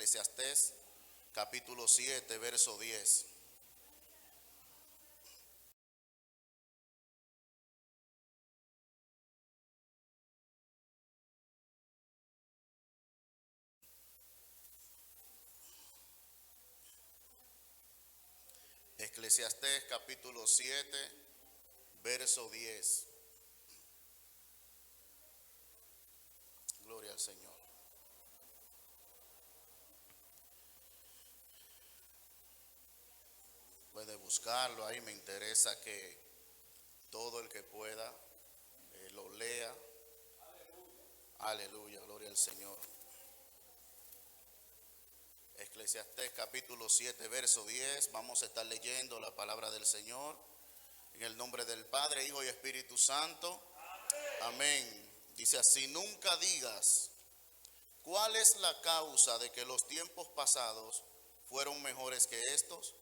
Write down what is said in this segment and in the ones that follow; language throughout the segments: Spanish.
Eclesiastés capítulo 7, verso 10. Eclesiastés capítulo 7, verso 10. Gloria al Señor. Puede buscarlo ahí, me interesa que todo el que pueda lo lea. Aleluya, gloria al Señor. Eclesiastés capítulo 7, verso 10. Vamos a estar leyendo la palabra del Señor en el nombre del Padre, Hijo y Espíritu Santo. Amén. Dice así: nunca digas cuál es la causa de que los tiempos pasados fueron mejores que estos,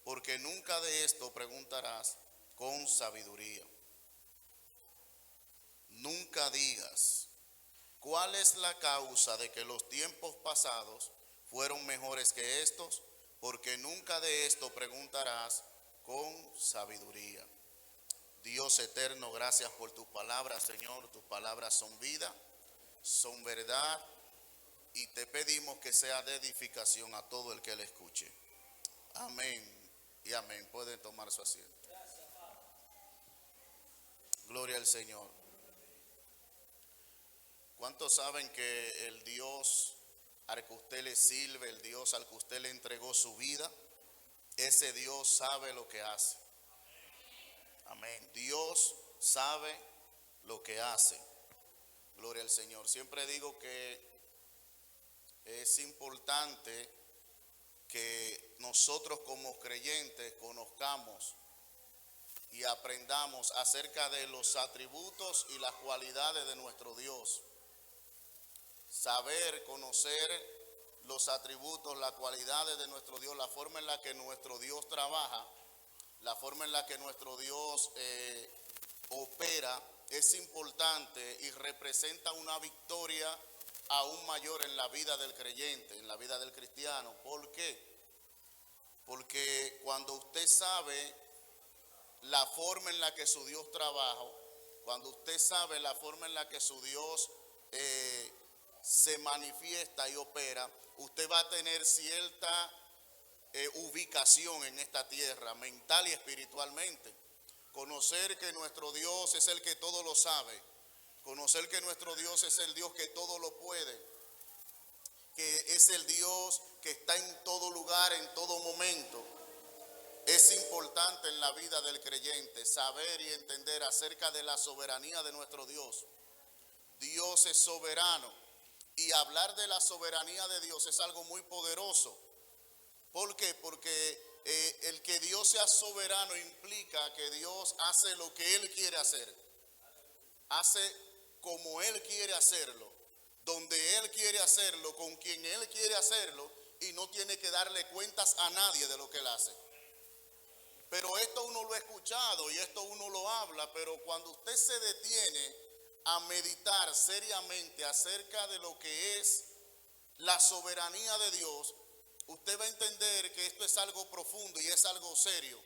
porque nunca de esto preguntarás con sabiduría. Nunca digas cuál es la causa de que los tiempos pasados fueron mejores que estos, porque nunca de esto preguntarás con sabiduría. Dios eterno, gracias por tus palabras, Señor. Tus palabras son vida, son verdad, y te pedimos que sea de edificación a todo el que le escuche. Amén y amén. Pueden tomar su asiento. Gloria al Señor. ¿Cuántos saben que el Dios al que usted le sirve, el Dios al que usted le entregó su vida, ese Dios sabe lo que hace? Amén. Dios sabe lo que hace. Gloria al Señor. Siempre digo que es importante que nosotros como creyentes conozcamos y aprendamos acerca de los atributos y las cualidades de nuestro Dios. Saber, conocer los atributos, las cualidades de nuestro Dios, la forma en la que nuestro Dios trabaja, la forma en la que nuestro Dios opera, es importante y representa una victoria aún mayor en la vida del creyente, en la vida del cristiano. ¿Por qué? Porque cuando usted sabe la forma en la que su Dios trabaja, cuando usted sabe la forma en la que su Dios se manifiesta y opera, usted va a tener cierta ubicación en esta tierra, mental y espiritualmente. Conocer que nuestro Dios es el que todo lo sabe, conocer que nuestro Dios es el Dios que todo lo puede, que es el Dios que está en todo lugar, en todo momento. Es importante en la vida del creyente saber y entender acerca de la soberanía de nuestro Dios. Dios es soberano, y hablar de la soberanía de Dios es algo muy poderoso. ¿Por qué? Porque el que Dios sea soberano implica que Dios hace lo que Él quiere hacer. Hace como Él quiere hacerlo, donde Él quiere hacerlo, con quien Él quiere hacerlo, y no tiene que darle cuentas a nadie de lo que Él hace. Pero esto uno lo ha escuchado y esto uno lo habla, pero cuando usted se detiene a meditar seriamente acerca de lo que es la soberanía de Dios, usted va a entender que esto es algo profundo y es algo serio.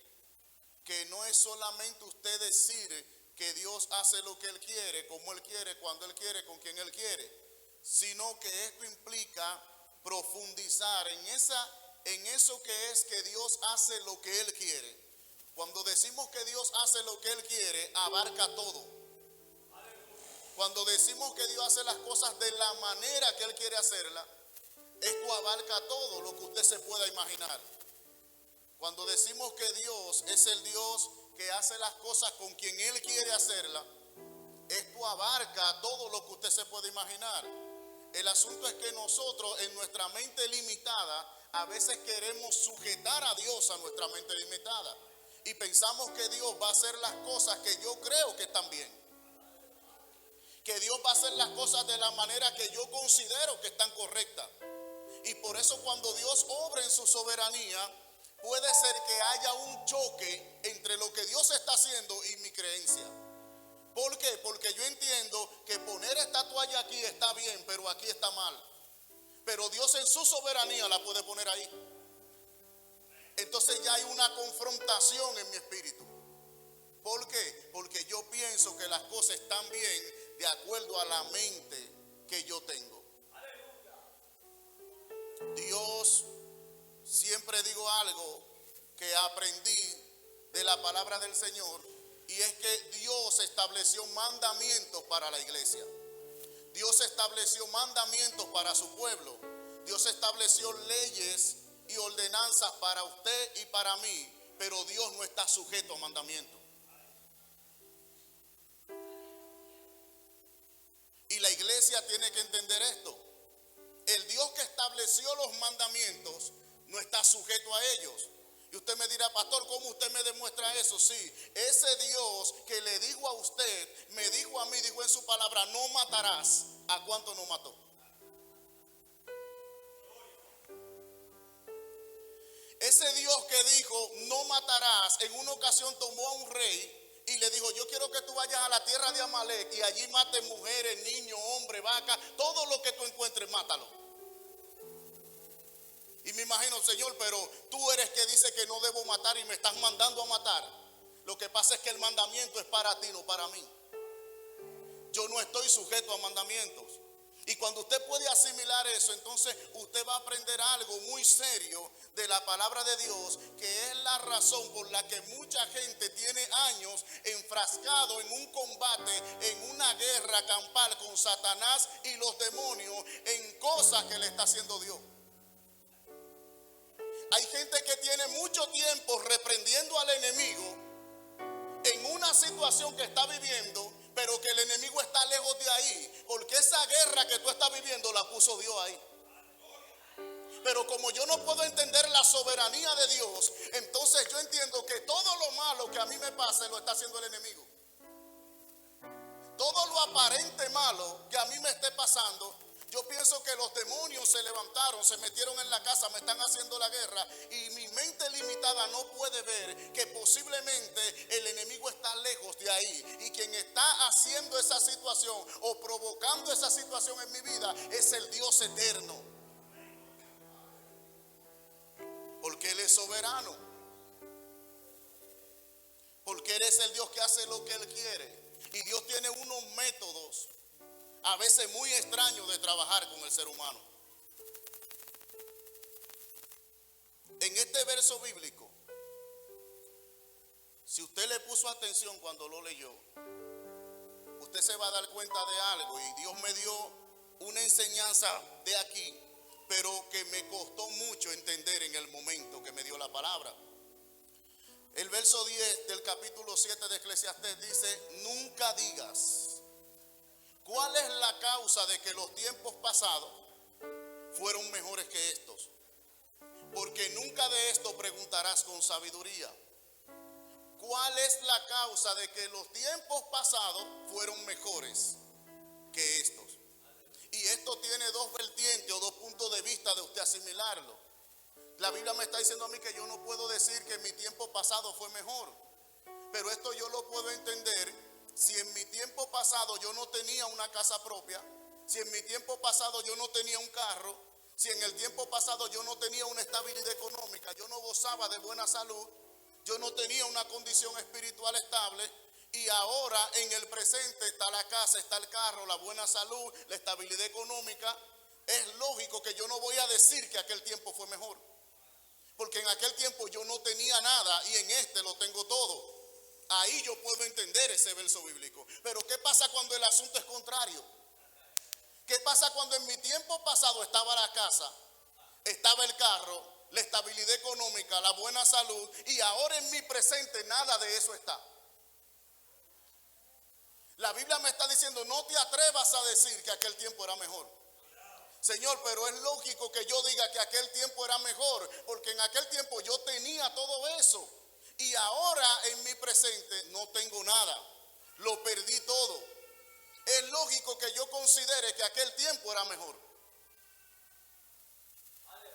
Que no es solamente usted decir que Dios hace lo que Él quiere, como Él quiere, cuando Él quiere, con quien Él quiere, sino que esto implica profundizar en eso que es que Dios hace lo que Él quiere. Cuando decimos que Dios hace lo que Él quiere, abarca todo. Cuando decimos que Dios hace las cosas de la manera que Él quiere hacerla, esto abarca todo lo que usted se pueda imaginar. Cuando decimos que Dios es el Dios que hace las cosas con quien Él quiere hacerla, esto abarca todo lo que usted se puede imaginar. El asunto es que nosotros en nuestra mente limitada a veces queremos sujetar a Dios a nuestra mente limitada y pensamos que Dios va a hacer las cosas que yo creo que están bien, que Dios va a hacer las cosas de la manera que yo considero que están correctas. Y por eso cuando Dios obra en su soberanía, puede ser que haya un choque entre lo que Dios está haciendo y mi creencia. ¿Por qué? Porque yo entiendo que poner esta toalla aquí está bien, pero aquí está mal. pero Dios en su soberanía la puede poner ahí. Entonces ya hay una confrontación en mi espíritu. ¿Por qué? Porque yo pienso que las cosas están bien de acuerdo a la mente que yo tengo. Dios, siempre digo algo que aprendí de la palabra del Señor, y es que Dios estableció mandamientos para la iglesia. Dios estableció mandamientos para su pueblo. Dios estableció leyes y ordenanzas para usted y para mí, pero Dios no está sujeto a mandamientos. Y la iglesia tiene que entender esto. El Dios que estableció los mandamientos no está sujeto a ellos. Y usted me dirá, pastor, ¿cómo usted me demuestra eso? Sí, ese Dios que le dijo a usted, me dijo a mí, dijo en su palabra, no matarás. ¿A cuánto no mató? Ese Dios que dijo, no matarás, en una ocasión tomó a un rey y le dijo, yo quiero que tú vayas a la tierra de Amalek y allí mates mujeres, niños, hombres, vacas, todo lo que tú encuentres, mátalo. Y me imagino, Señor, pero tú eres que dice que no debo matar y me estás mandando a matar. Lo que pasa es que el mandamiento es para ti, no para mí. Yo no estoy sujeto a mandamientos. Y cuando usted puede asimilar eso, entonces usted va a aprender algo muy serio de la palabra de Dios, que es la razón por la que mucha gente tiene años enfrascado en un combate, en una guerra campal con Satanás y los demonios, en cosas que le está haciendo Dios. Hay gente que tiene mucho tiempo reprendiendo al enemigo en una situación que está viviendo, pero que el enemigo está lejos de ahí, porque esa guerra que tú estás viviendo la puso Dios ahí. Pero como yo no puedo entender la soberanía de Dios, entonces yo entiendo que todo lo malo que a mí me pasa lo está haciendo el enemigo. Todo lo aparente malo que a mí me esté pasando, yo pienso que los demonios se levantaron, se metieron en la casa, me están haciendo la guerra, y mi mente limitada no puede ver que posiblemente el enemigo está lejos de ahí, y quien está haciendo esa situación o provocando esa situación en mi vida es el Dios eterno, porque Él es soberano, porque Él es el Dios que hace lo que Él quiere. Y Dios tiene unos métodos a veces muy extraños de trabajar con el ser humano. En este verso bíblico, si usted le puso atención cuando lo leyó, usted se va a dar cuenta de algo. Y Dios me dio una enseñanza de aquí, pero que me costó mucho entender en el momento que me dio la palabra. El verso 10 del capítulo 7 de Eclesiastés dice, nunca digas, ¿cuál es la causa de que los tiempos pasados fueron mejores que estos? Porque nunca de esto preguntarás con sabiduría. ¿Cuál es la causa de que los tiempos pasados fueron mejores que estos? Y esto tiene dos vertientes o dos puntos de vista de usted asimilarlo. La Biblia me está diciendo a mí que yo no puedo decir que mi tiempo pasado fue mejor. Pero esto yo lo puedo entender si en mi tiempo pasado yo no tenía una casa propia, si en mi tiempo pasado yo no tenía un carro, si en el tiempo pasado yo no tenía una estabilidad económica, yo no gozaba de buena salud, yo no tenía una condición espiritual estable, y ahora en el presente está la casa, está el carro, la buena salud, la estabilidad económica. Es lógico que yo no voy a decir que aquel tiempo fue mejor, porque en aquel tiempo yo no tenía nada y en este lo tengo todo. Ahí yo puedo entender ese verso bíblico. Pero ¿qué pasa cuando el asunto es contrario? ¿Qué pasa cuando en mi tiempo pasado estaba la casa, estaba el carro, la estabilidad económica, la buena salud, y ahora en mi presente nada de eso está? La Biblia me está diciendo, no te atrevas a decir que aquel tiempo era mejor. Señor, pero es lógico que yo diga que aquel tiempo era mejor, porque en aquel tiempo yo tenía todo eso. Y ahora en mi presente no tengo nada, lo perdí todo. Es lógico que yo considere que aquel tiempo era mejor.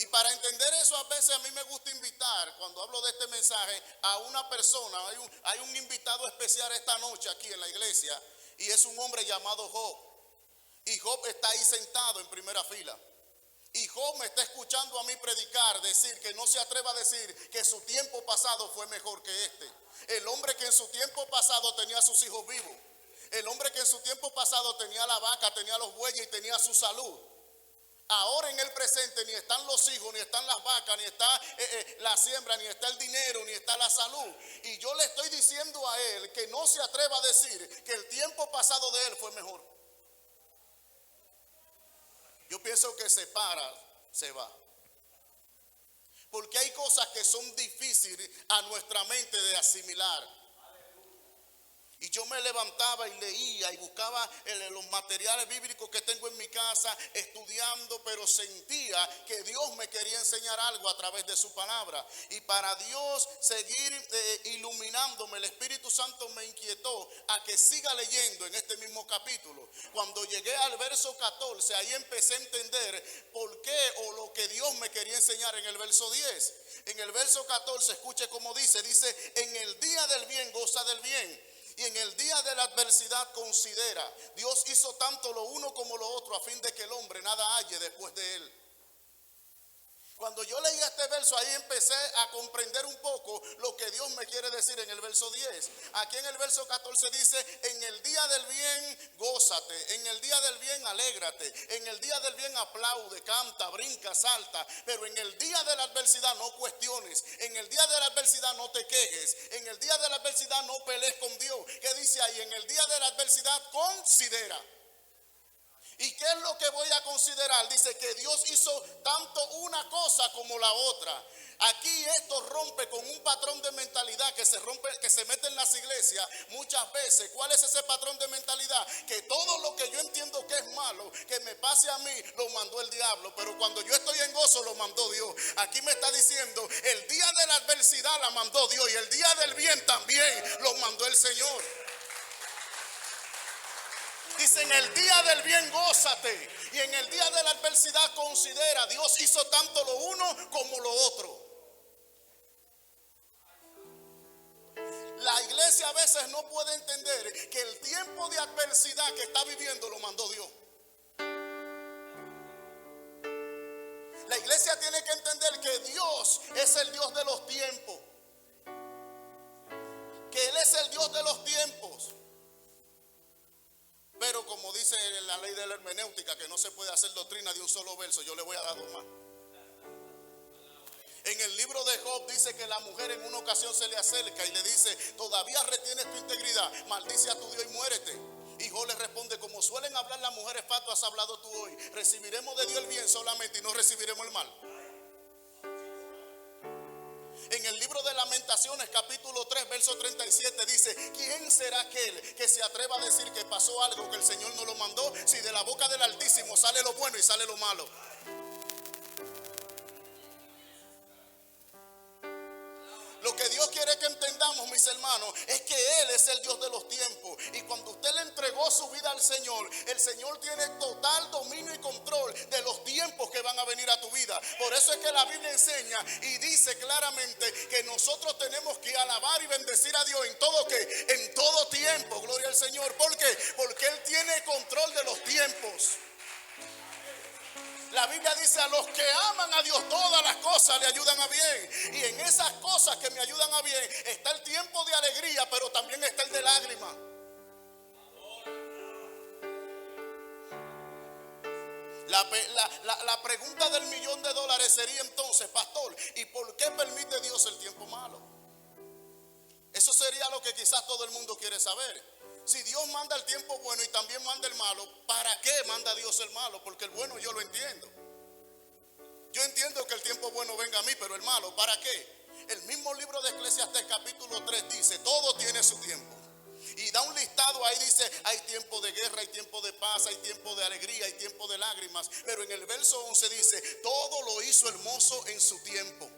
Y para entender eso, a veces a mí me gusta invitar, cuando hablo de este mensaje, a una persona. Hay un invitado especial esta noche aquí en la iglesia, y es un hombre llamado Job. Y Job está ahí sentado en primera fila. Y Job me está escuchando a mí predicar, decir que no se atreva a decir que su tiempo pasado fue mejor que este. El hombre que en su tiempo pasado tenía a sus hijos vivos. El hombre que en su tiempo pasado tenía la vaca, tenía los bueyes y tenía su salud. Ahora en el presente ni están los hijos, ni están las vacas, ni está la siembra, ni está el dinero, ni está la salud. Y yo le estoy diciendo a él que no se atreva a decir que el tiempo pasado de él fue mejor. Yo pienso que se para, se va. Porque hay cosas que son difíciles a nuestra mente de asimilar. Y yo me levantaba y leía y buscaba los materiales bíblicos que tengo en mi casa estudiando, pero sentía que Dios me quería enseñar algo a través de su palabra. Y para Dios seguir iluminándome, el Espíritu Santo me inquietó a que siga leyendo en este mismo capítulo. Cuando llegué al verso 14, ahí empecé a entender por qué o lo que Dios me quería enseñar en el verso 10. En el verso 14, escuche cómo dice, en el día del bien goza del bien. Y en el día de la adversidad considera. Dios hizo tanto lo uno como lo otro a fin de que el hombre nada halle después de él. Cuando yo leía este verso, ahí empecé a comprender un poco lo que Dios me quiere decir en el verso 10. Aquí en el verso 14 dice, en el día del bien gózate, en el día del bien alégrate, en el día del bien aplaude, canta, brinca, salta, pero en el día de la adversidad no cuestiones, en el día de la adversidad no te quejes, en el día de la adversidad no pelees con Dios. ¿Qué dice ahí? En el día de la adversidad considera. ¿Y qué es lo que voy a considerar? Dice que Dios hizo tanto una cosa como la otra. Aquí esto rompe con un patrón de mentalidad que se mete en las iglesias muchas veces. ¿Cuál es ese patrón de mentalidad? Que todo lo que yo entiendo que es malo, que me pase a mí, lo mandó el diablo. Pero cuando yo estoy en gozo, lo mandó Dios. Aquí me está diciendo, el día de la adversidad la mandó Dios y el día del bien también lo mandó el Señor. Dice, en el día del bien gózate y en el día de la adversidad considera. Dios hizo tanto lo uno como lo otro. La iglesia a veces no puede entender que el tiempo de adversidad que está viviendo lo mandó Dios. La iglesia tiene que entender que Dios es el Dios de los tiempos. Que Él es el Dios de los tiempos. Pero como dice la ley de la hermenéutica, que no se puede hacer doctrina de un solo verso, yo le voy a dar dos más. En el libro de Job dice que la mujer en una ocasión se le acerca y le dice, todavía retienes tu integridad, maldice a tu Dios y muérete. Y Job le responde, como suelen hablar las mujeres fatuas, has hablado tú hoy. Recibiremos de Dios el bien solamente y no recibiremos el mal. En el libro de Lamentaciones, capítulo 3, verso 37, dice, ¿quién será aquel que se atreva a decir que pasó algo que el Señor no lo mandó? Si de la boca del Altísimo sale lo bueno y sale lo malo. Lo que Dios quiere que entendamos, mis hermanos, es que Él es el Dios de los tiempos. Y cuando usted le entregó su vida al Señor, el Señor tiene total dominio y control de los tiempos que van a venir a tu vida. Por eso es que la Biblia enseña y dice claramente que nosotros tenemos que alabar y bendecir a Dios en todo ¿qué? En todo tiempo. Gloria al Señor. ¿Por qué? Porque Él tiene control de los tiempos. La Biblia dice, a los que aman a Dios todas las cosas le ayudan a bien. Y en esas cosas que me ayudan a bien está el tiempo de alegría, pero también está el de lágrimas. La pregunta del $1.000.000 sería entonces, pastor, ¿y por qué permite Dios el tiempo malo? Eso sería lo que quizás todo el mundo quiere saber. Si Dios manda el tiempo bueno y también manda el malo, ¿para qué manda Dios el malo? Porque el bueno yo lo entiendo. Yo entiendo que el tiempo bueno venga a mí, pero el malo, ¿para qué? El mismo libro de Eclesiastés capítulo 3 dice, todo tiene su tiempo. Y da un listado ahí, dice, hay tiempo de guerra, hay tiempo de paz, hay tiempo de alegría, hay tiempo de lágrimas. Pero en el verso 11 dice, todo lo hizo hermoso en su tiempo.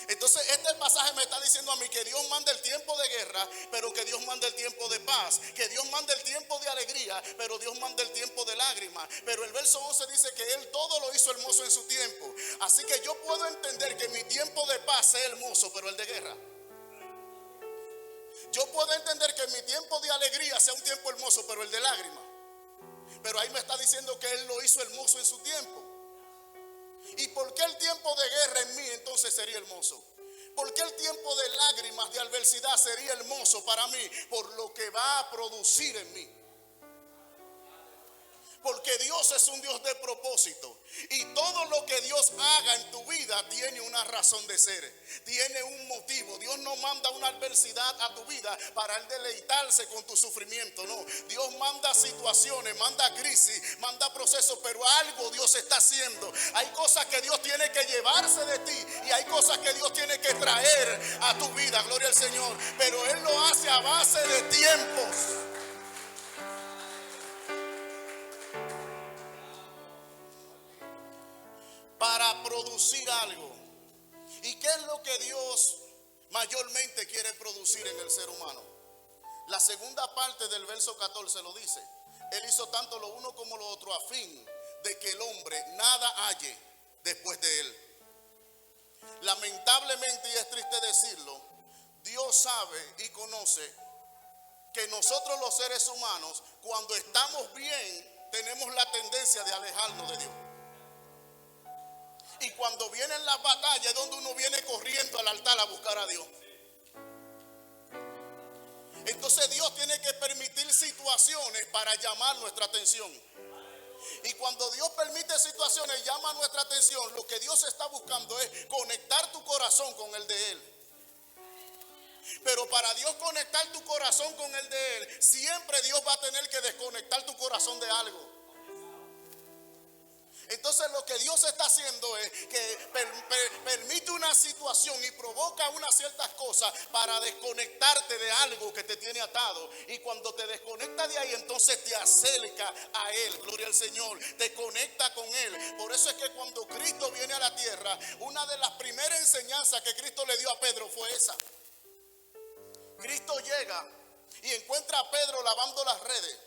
Entonces este pasaje me está diciendo a mí que Dios manda el tiempo de guerra, pero que Dios manda el tiempo de paz, que Dios manda el tiempo de alegría, pero Dios manda el tiempo de lágrimas. Pero el verso 11 dice que Él todo lo hizo hermoso en su tiempo. Así que yo puedo entender que mi tiempo de paz sea hermoso, pero el de guerra. Yo puedo entender que mi tiempo de alegría sea un tiempo hermoso, pero el de lágrimas. Pero ahí me está diciendo que Él lo hizo hermoso en su tiempo. ¿Y por qué el tiempo de guerra en mí entonces sería hermoso? ¿Por qué el tiempo de lágrimas, de adversidad sería hermoso para mí? Por lo que va a producir en mí. Porque Dios es un Dios de propósito. Y todo lo que Dios haga en tu vida tiene una razón de ser. Tiene un motivo. Dios no manda una adversidad a tu vida para Él deleitarse con tu sufrimiento. No. Dios manda situaciones, manda crisis, manda procesos. Pero algo Dios está haciendo. Hay cosas que Dios tiene que llevarse de ti. Y hay cosas que Dios tiene que traer a tu vida. Gloria al Señor. Pero Él lo hace a base de tiempos. Para producir algo. ¿Y qué es lo que Dios mayormente quiere producir en el ser humano? La segunda parte del verso 14 lo dice. Él hizo tanto lo uno como lo otro a fin de que el hombre nada halle después de él. Lamentablemente, y es triste decirlo, Dios sabe y conoce que nosotros los seres humanos, cuando estamos bien, tenemos la tendencia de alejarnos de Dios. Y cuando vienen las batallas es donde uno viene corriendo al altar a buscar a Dios. Entonces Dios tiene que permitir situaciones para llamar nuestra atención. Y cuando Dios permite situaciones y llama nuestra atención, lo que Dios está buscando es conectar tu corazón con el de Él. Pero para Dios conectar tu corazón con el de Él, siempre Dios va a tener que desconectar tu corazón de algo. Entonces lo que Dios está haciendo es que permite una situación y provoca unas ciertas cosas para desconectarte de algo que te tiene atado. Y cuando te desconecta de ahí, entonces te acerca a Él. Gloria al Señor. Te conecta con Él. Por eso es que cuando Cristo viene a la tierra, una de las primeras enseñanzas que Cristo le dio a Pedro fue esa. Cristo llega y encuentra a Pedro lavando las redes.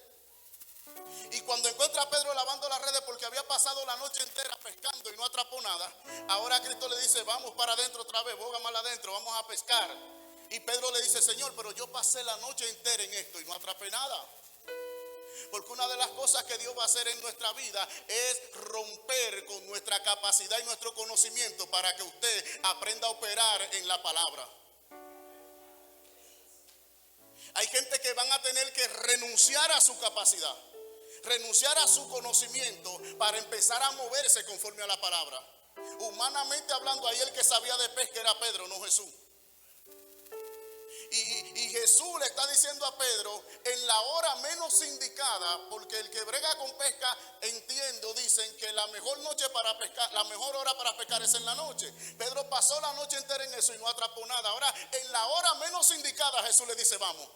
Y cuando encuentra a Pedro lavando las redes porque había pasado la noche entera pescando y no atrapó nada, ahora Cristo le dice: vamos para adentro otra vez, boga mal adentro, vamos a pescar. Y Pedro le dice: Señor, pero yo pasé la noche entera en esto y no atrapé nada. Porque una de las cosas que Dios va a hacer en nuestra vida es romper con nuestra capacidad y nuestro conocimiento para que usted aprenda a operar en la palabra. Hay gente que van a tener que renunciar a su capacidad, renunciar a su conocimiento para empezar a moverse conforme a la palabra. Humanamente hablando, ahí el que sabía de pesca era Pedro, no Jesús. Y Jesús le está diciendo a Pedro en la hora menos indicada, porque el que brega con pesca, entiendo, dicen que la mejor noche para pescar, la mejor hora para pescar es en la noche. Pedro pasó la noche entera en eso y no atrapó nada. Ahora en la hora menos indicada Jesús le dice: vamos.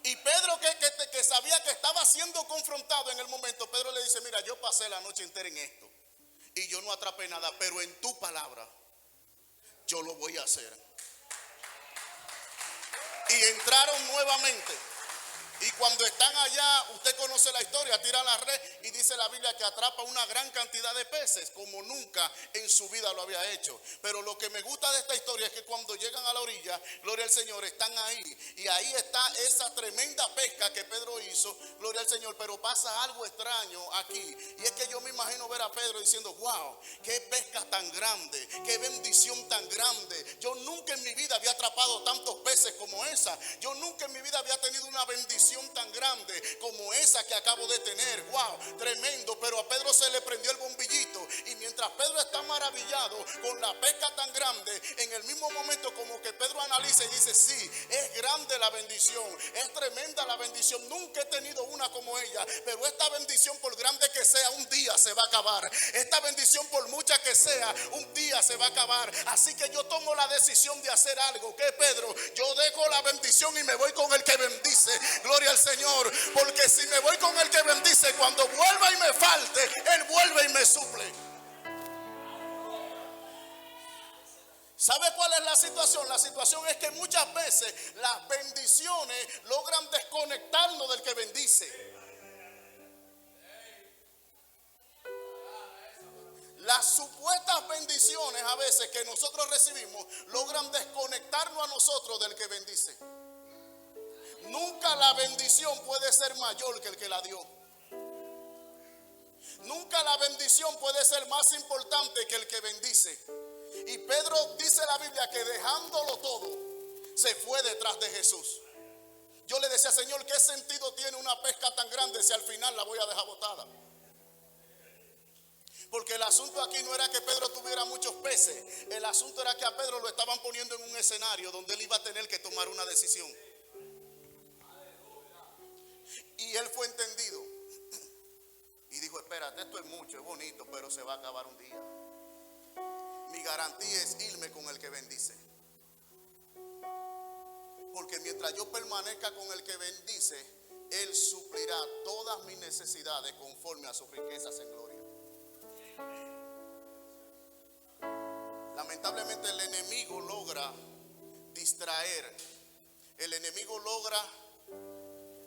Y Pedro que sabía que estaba siendo confrontado en el momento, Pedro le dice: mira, yo pasé la noche entera en esto y yo no atrapé nada, pero en tu palabra yo lo voy a hacer. Y entraron nuevamente. Y cuando están allá, usted conoce la historia, tira la red y dice la Biblia que atrapa una gran cantidad de peces como nunca en su vida lo había hecho. Pero lo que me gusta de esta historia es que cuando llegan a la orilla, gloria al Señor, están ahí. Y ahí está esa tremenda pesca que Pedro hizo, gloria al Señor. Pero pasa algo extraño aquí. Y es que yo me imagino ver a Pedro diciendo: wow, qué pesca tan grande, qué bendición tan grande. Yo nunca en mi vida había atrapado tantos peces como esa. Yo nunca en mi vida había tenido una bendición tan grande como esa que acabo de tener. Wow, tremendo. Pero a Pedro se le prendió el bombillito, y mientras Pedro está maravillado con la pesca tan grande, en el mismo momento como que Pedro analiza y dice: sí, es grande la bendición, es tremenda la bendición, nunca he tenido una como ella, pero esta bendición, por grande que sea, un día se va a acabar. Esta bendición, por mucha que sea, un día se va a acabar. Así que yo tomo la decisión de hacer algo. ¿Qué, Pedro? Yo dejo la bendición y me voy con el que bendice. Gloria al Señor. Porque si me voy con el que bendice, cuando vuelva y me falte, Él vuelve y me suple. ¿Sabe cuál es la situación? La situación es que muchas veces las bendiciones logran desconectarnos del que bendice. Las supuestas bendiciones a veces que nosotros recibimos logran desconectarnos a nosotros del que bendice. Nunca la bendición puede ser mayor que el que la dio. Nunca la bendición puede ser más importante que el que bendice. Y Pedro, dice la Biblia, que dejándolo todo, se fue detrás de Jesús. Yo le decía, Señor, ¿qué sentido tiene una pesca tan grande si al final la voy a dejar botada? Porque el asunto aquí no era que Pedro tuviera muchos peces. El asunto era que a Pedro lo estaban poniendo en un escenario donde él iba a tener que tomar una decisión. Y él fue entendido. Y dijo, espérate, esto es mucho, es bonito, pero se va a acabar un día. Mi garantía es irme con el que bendice. Porque mientras yo permanezca con el que bendice, Él suplirá todas mis necesidades conforme a sus riquezas en gloria. Lamentablemente el enemigo logra distraer. El enemigo logra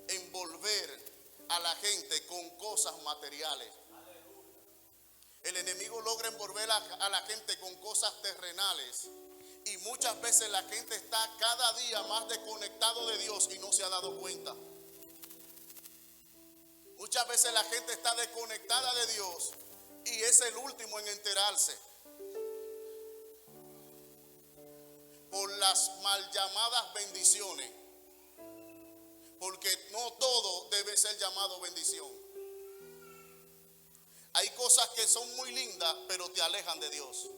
envolver a la gente con cosas materiales. El enemigo logra envolver a la gente con cosas terrenales. Y muchas veces la gente está cada día más desconectado de Dios y no se ha dado cuenta. Muchas veces la gente está desconectada de Dios y es el último en enterarse. Por las mal llamadas bendiciones. Porque no todo debe ser llamado bendición. Hay cosas que son muy lindas, pero te alejan de Dios.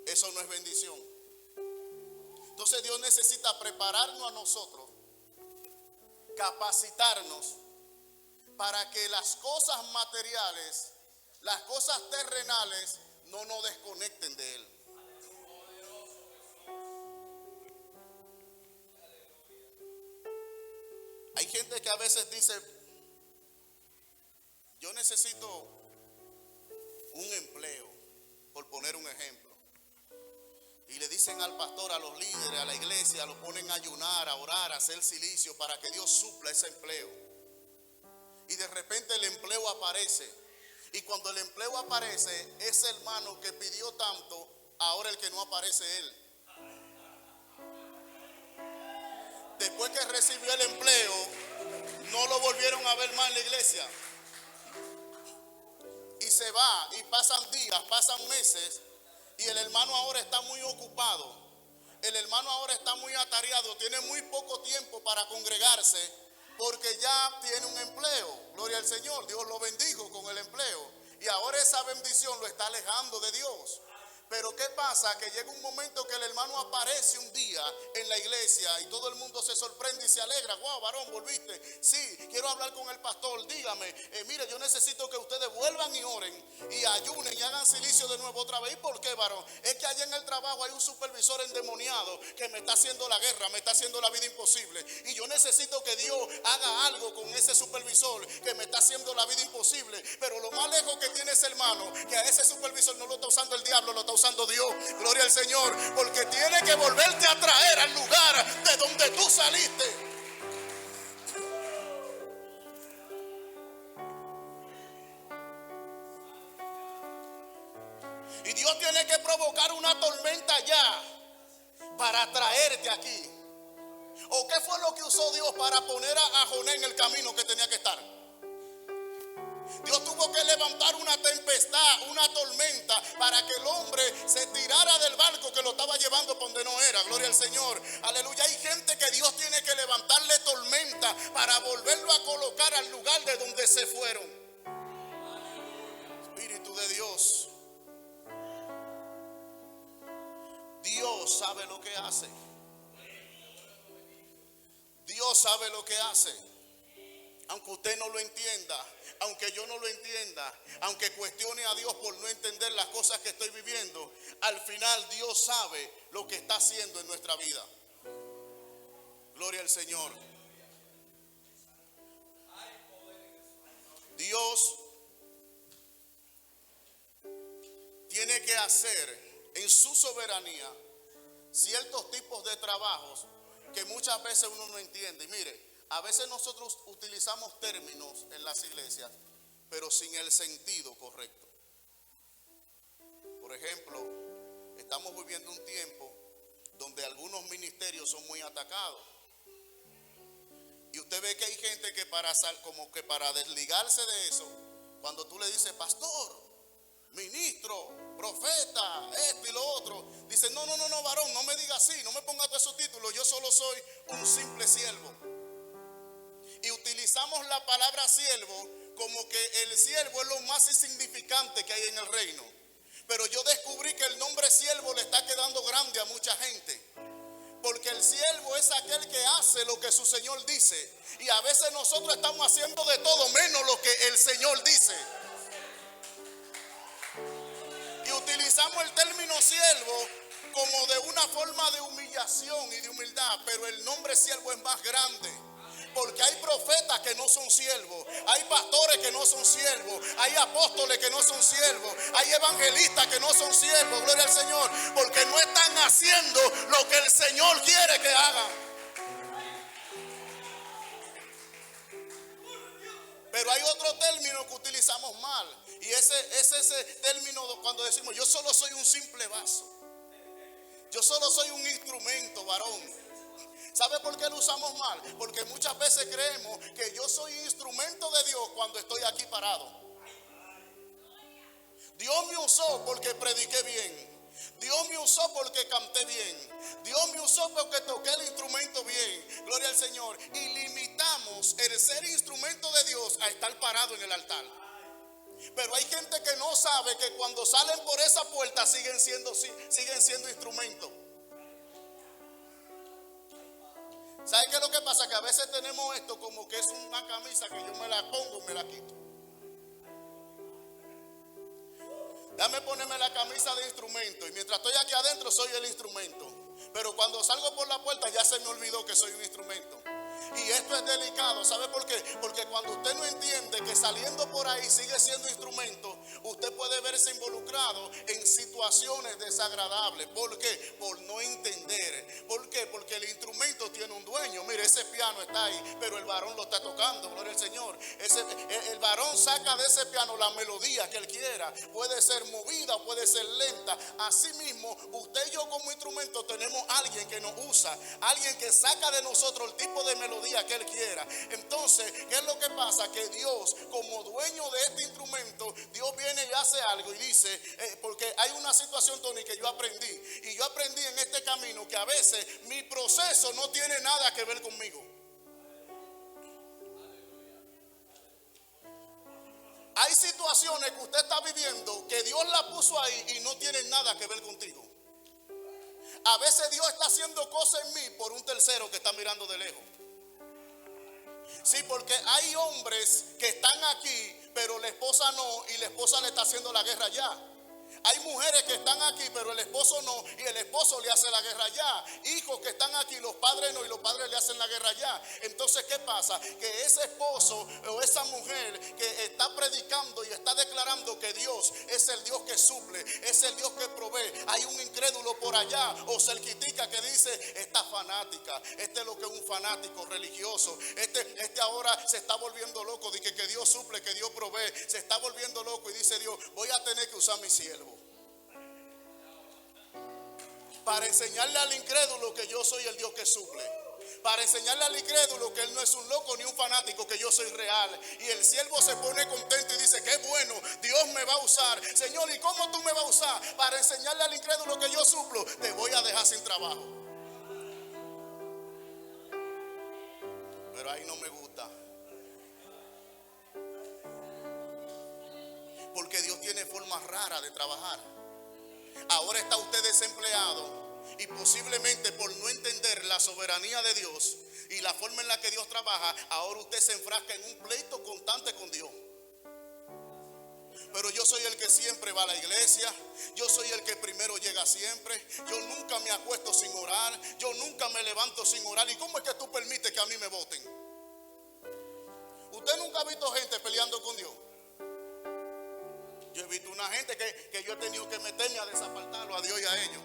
Eso no es bendición. Entonces Dios necesita prepararnos a nosotros, capacitarnos para que las cosas materiales, las cosas terrenales no nos desconecten de Él. Hay gente que a veces dice, yo necesito un empleo, por poner un ejemplo. Y le dicen al pastor, a los líderes, a la iglesia, lo ponen a ayunar, a orar, a hacer silicio para que Dios supla ese empleo. Y de repente el empleo aparece. Y cuando el empleo aparece, ese hermano que pidió tanto, ahora el que no aparece él. Después que recibió el empleo, no lo volvieron a ver más en la iglesia. Y se va, y pasan días, pasan meses. Y el hermano ahora está muy ocupado. El hermano ahora está muy atareado. Tiene muy poco tiempo para congregarse. Porque ya tiene un empleo. Gloria al Señor. Dios lo bendijo con el empleo. Y ahora esa bendición lo está alejando de Dios. Pero ¿qué pasa? Que llega un momento que el hermano aparece un día en la iglesia y todo el mundo se sorprende y se alegra. Wow, varón, volviste. Sí, quiero hablar con el pastor. Dígame, mire, yo necesito que ustedes vuelvan y oren y ayunen y hagan silicio de nuevo otra vez. ¿Y por qué, varón? Es que allá en el trabajo hay un supervisor endemoniado que me está haciendo la guerra, me está haciendo la vida imposible. Y yo necesito que Dios haga algo con ese supervisor que me está haciendo la vida imposible. Pero lo más lejos que tiene ese hermano, que a ese supervisor no lo está usando el diablo, lo está usando Dios. Gloria al Señor, porque tiene que volverte a traer al lugar de donde tú saliste. Y Dios tiene que provocar una tormenta allá para traerte aquí. ¿O qué fue lo que usó Dios para poner a Jonás en el camino que tenía que estar? Dios tuvo que levantar una tempestad, una tormenta, para que el hombre se tirara del barco que lo estaba llevando por donde no era. Gloria al Señor. Aleluya. Hay gente que Dios tiene que levantarle tormenta para volverlo a colocar al lugar de donde se fueron. Espíritu de Dios. Dios sabe lo que hace. Dios sabe lo que hace. Aunque usted no lo entienda, aunque yo no lo entienda, aunque cuestione a Dios por no entender las cosas que estoy viviendo, al final Dios sabe lo que está haciendo en nuestra vida. Gloria al Señor. Dios tiene que hacer en su soberanía ciertos tipos de trabajos que muchas veces uno no entiende. Y mire, a veces nosotros utilizamos términos en las iglesias, pero sin el sentido correcto. Por ejemplo, estamos viviendo un tiempo donde algunos ministerios son muy atacados. Y usted ve que hay gente que como que para desligarse de eso, cuando tú le dices pastor, ministro, profeta, esto y lo otro, dice no, varón, no me diga así, no me ponga todos esos títulos, yo solo soy un simple siervo. Y utilizamos la palabra siervo como que el siervo es lo más insignificante que hay en el reino. Pero yo descubrí que el nombre siervo le está quedando grande a mucha gente. Porque el siervo es aquel que hace lo que su Señor dice. Y a veces nosotros estamos haciendo de todo menos lo que el Señor dice. Y utilizamos el término siervo como de una forma de humillación y de humildad. Pero el nombre siervo es más grande. Porque hay profetas que no son siervos, hay pastores que no son siervos, hay apóstoles que no son siervos, hay evangelistas que no son siervos, gloria al Señor, porque no están haciendo lo que el Señor quiere que hagan. Pero hay otro término que utilizamos mal, y ese término cuando decimos yo solo soy un simple vaso, yo solo soy un instrumento, varón. ¿Sabe por qué lo usamos mal? Porque muchas veces creemos que yo soy instrumento de Dios cuando estoy aquí parado. Dios me usó porque prediqué bien. Dios me usó porque canté bien. Dios me usó porque toqué el instrumento bien. Gloria al Señor. Y limitamos el ser instrumento de Dios a estar parado en el altar. Pero hay gente que no sabe que cuando salen por esa puerta siguen siendo instrumentos. ¿Sabe qué es lo que pasa? Que a veces tenemos esto como que es una camisa que yo me la pongo y me la quito. Déjame ponerme la camisa de instrumento y mientras estoy aquí adentro soy el instrumento. Pero cuando salgo por la puerta ya se me olvidó que soy un instrumento. Y esto es delicado, ¿sabe por qué? Porque cuando usted no entiende que saliendo por ahí sigue siendo instrumento, usted puede verse involucrado en situaciones desagradables. ¿Por qué? Por no entender. ¿Por qué? Porque el instrumento tiene un dueño. Mire, ese piano está ahí, pero el varón lo está tocando, gloria al Señor. El varón saca de ese piano la melodía que él quiera. Puede ser movida, puede ser lenta. Asimismo, usted y yo como instrumento tenemos alguien que nos usa, alguien que saca de nosotros el tipo de melodía que él quiera. Entonces, ¿qué es lo que pasa? Que Dios, como dueño de este instrumento, Dios viene y hace algo y dice, porque hay una situación, Tony, que yo aprendí. Y yo aprendí en este camino que a veces mi proceso no tiene nada que ver conmigo. Hay situaciones que usted está viviendo que Dios la puso ahí y no tienen nada que ver contigo. A veces Dios está haciendo cosas en mí por un tercero que está mirando de lejos. Sí, porque hay hombres que están aquí, pero la esposa no, y la esposa le está haciendo la guerra allá. Hay mujeres que están aquí, pero el esposo no, y el esposo le hace la guerra allá. Hijos que están aquí, los padres no, y los padres le hacen la guerra allá. Entonces, ¿qué pasa? Que ese esposo o esa mujer que está predicando y está declarando que Dios es el Dios que suple, es el Dios que provee. Hay un incrédulo por allá o cerquitica que dice, esta fanática, este es lo que es un fanático religioso. Este ahora se está volviendo loco, dice que Dios suple, que Dios provee. Se está volviendo loco y dice Dios, voy a tener que usar mi siervo para enseñarle al incrédulo que yo soy el Dios que suple, para enseñarle al incrédulo que él no es un loco ni un fanático, que yo soy real. Y el siervo se pone contento y dice, qué bueno, Dios me va a usar. Señor, ¿y cómo tú me vas a usar? Para enseñarle al incrédulo que yo suplo. Te voy a dejar sin trabajo. Pero ahí no me gusta, porque Dios tiene formas raras de trabajar. Ahora está usted desempleado y posiblemente por no entender la soberanía de Dios y la forma en la que Dios trabaja, ahora usted se enfrasca en un pleito constante con Dios. Pero yo soy el que siempre va a la iglesia, yo soy el que primero llega siempre, yo nunca me acuesto sin orar, yo nunca me levanto sin orar. ¿Y cómo es que tú permites que a mí me voten? ¿Usted nunca ha visto gente peleando con Dios? Yo he visto una gente que yo he tenido que meterme a desapartarlo a Dios y a ellos.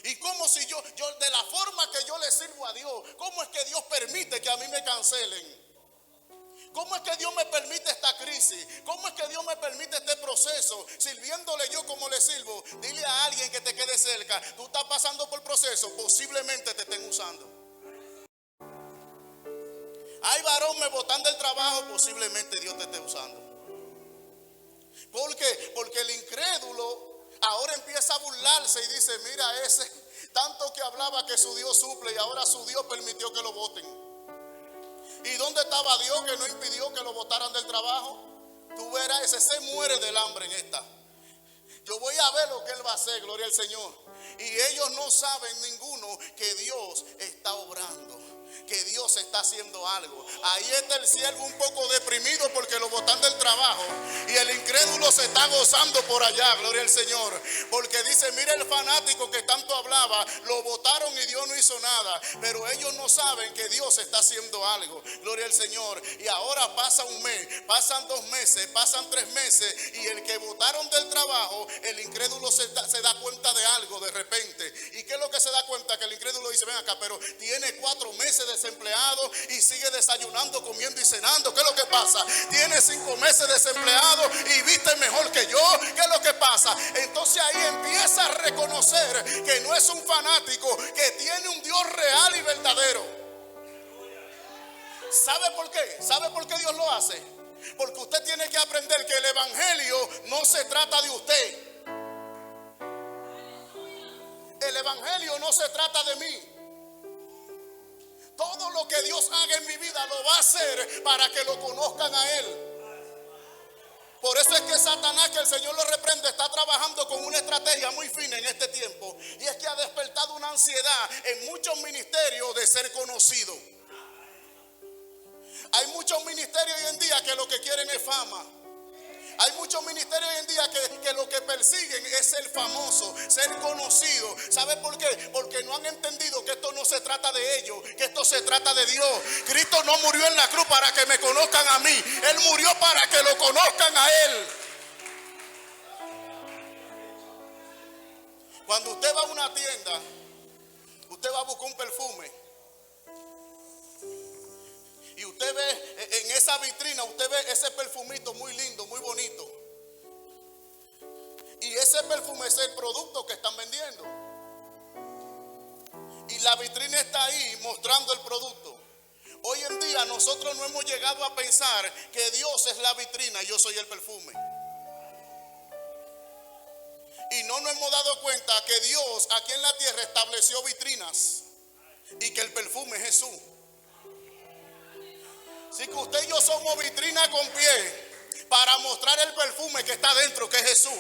Y como si yo de la forma que yo le sirvo a Dios, ¿cómo es que Dios permite que a mí me cancelen? ¿Cómo es que Dios me permite esta crisis? crisis? ¿Cómo es que Dios me permite este proceso sirviéndole yo como le sirvo? Dile a alguien que te quede cerca, tú estás pasando por proceso, posiblemente te estén usando. Ay, varón, me botan del trabajo, posiblemente Dios te esté usando. ¿Por qué? Porque el incrédulo ahora empieza a burlarse y dice, mira ese, tanto que hablaba que su Dios suple y ahora su Dios permitió que lo voten. ¿Y dónde estaba Dios que no impidió que lo botaran del trabajo? Tú verás, ese se muere del hambre en esta. Yo voy a ver lo que Él va a hacer, gloria al Señor. Y ellos no saben ninguno que Dios está obrando, que Dios está haciendo algo. Ahí está el siervo un poco deprimido porque lo botan del trabajo, y el incrédulo se está gozando por allá, gloria al Señor, porque dice, mira el fanático que tanto hablaba, lo botaron y Dios no hizo nada, pero ellos no saben que Dios está haciendo algo, gloria al Señor. Y ahora pasa un mes, pasan 2 meses, pasan 3 meses, y el que botaron del trabajo, el incrédulo se da cuenta de algo de repente. ¿Y qué es lo que se da cuenta? Que el incrédulo dice, ven acá, pero tiene 4 meses desempleado y sigue desayunando, comiendo y cenando. ¿Qué es lo que pasa? Tiene 5 meses desempleado y viste mejor que yo. ¿Qué es lo que pasa? Entonces ahí empieza a reconocer que no es un fanático, que tiene un Dios real y verdadero. ¿Sabe por qué? ¿Sabe por qué Dios lo hace? Porque usted tiene que aprender que el evangelio no se trata de usted. El evangelio no se trata de mí. Todo lo que Dios haga en mi vida lo va a hacer para que lo conozcan a Él. Por eso es que Satanás, que el Señor lo reprende, está trabajando con una estrategia muy fina en este tiempo. Y es que ha despertado una ansiedad en muchos ministerios de ser conocido. Hay muchos ministerios hoy en día que lo que quieren es fama. Hay muchos ministerios hoy en día que lo que persiguen es ser famoso, ser conocido. ¿Sabe por qué? Porque no han entendido que esto no se trata de ellos, que esto se trata de Dios. Cristo no murió en la cruz para que me conozcan a mí. Él murió para que lo conozcan a Él. Cuando usted va a una tienda, usted va a buscar un perfume. Y usted ve en esa vitrina, usted ve ese perfumito muy lindo, muy bonito. Y ese perfume es el producto que están vendiendo. Y la vitrina está ahí mostrando el producto. Hoy en día nosotros no hemos llegado a pensar que Dios es la vitrina y yo soy el perfume. Y no nos hemos dado cuenta que Dios aquí en la tierra estableció vitrinas y que el perfume es Jesús. Así que usted y yo somos vitrina con pie para mostrar el perfume que está dentro, que es Jesús.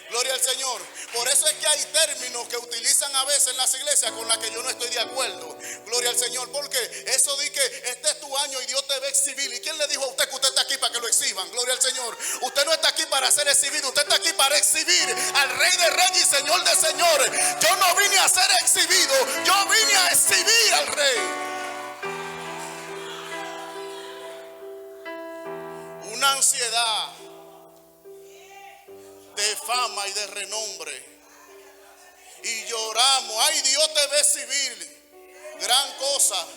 Gloria al Señor. Por eso es que hay términos que utilizan a veces en las iglesias con las que yo no estoy de acuerdo. Gloria al Señor. Porque eso di que este es tu año y Dios te va a exhibir. ¿Y quién le dijo a usted que usted está aquí para que lo exhiban? Gloria al Señor. Usted no está aquí para ser exhibido. Usted está aquí para exhibir al Rey de Reyes y Señor de Señores. Yo no vine a ser exhibido. Yo vine a exhibir al Rey. Una ansiedad de fama y de renombre. Y lloramos. Ay, Dios te ve exhibir. Gran cosa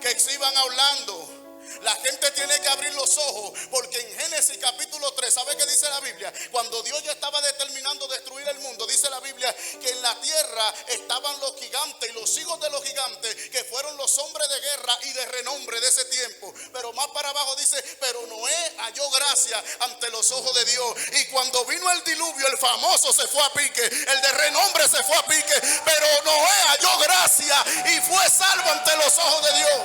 que exhiban hablando. La gente tiene que abrir los ojos, porque en Génesis capítulo 3, ¿sabe qué dice la Biblia? Cuando Dios ya estaba determinando destruir el mundo, dice la Biblia que en la tierra estaban los gigantes y los hijos de los gigantes, que fueron los hombres de guerra y de renombre de ese tiempo. Pero más para abajo dice, pero Noé halló gracia ante los ojos de Dios. Y cuando vino el diluvio, el famoso se fue a pique, el de renombre se fue a pique, pero Noé halló gracia y fue salvo ante los ojos de Dios.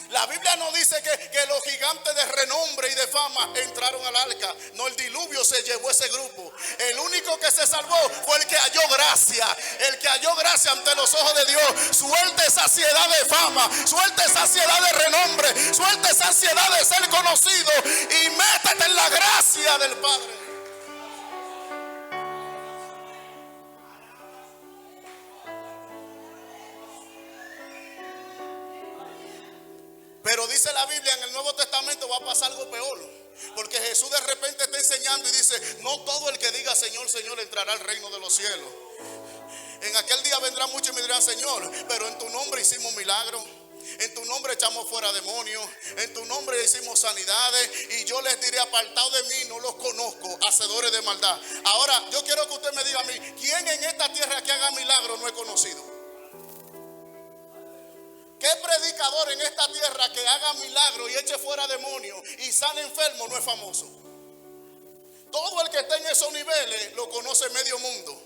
La Biblia no dice que los gigantes de renombre y de fama entraron al arca. No, el diluvio se llevó ese grupo. El único que se salvó fue el que halló gracia. El que halló gracia ante los ojos de Dios. Suelta esa ansiedad de fama. Suelta esa ansiedad de renombre. Suelta esa ansiedad de ser conocido. Y métete en la gracia del Padre. Pero dice la Biblia, en el Nuevo Testamento va a pasar algo peor. Porque Jesús de repente está enseñando y dice, no todo el que diga Señor, Señor entrará al reino de los cielos. En aquel día vendrán muchos y me dirán, Señor, pero en tu nombre hicimos milagros. En tu nombre echamos fuera demonios. En tu nombre hicimos sanidades. Y yo les diré, apartado de mí, no los conozco, hacedores de maldad. Ahora, yo quiero que usted me diga a mí, ¿quién en esta tierra que haga milagros no he conocido? ¿Qué predicador en esta tierra que haga milagros y eche fuera demonios y sane enfermo no es famoso? Todo el que está en esos niveles lo conoce medio mundo.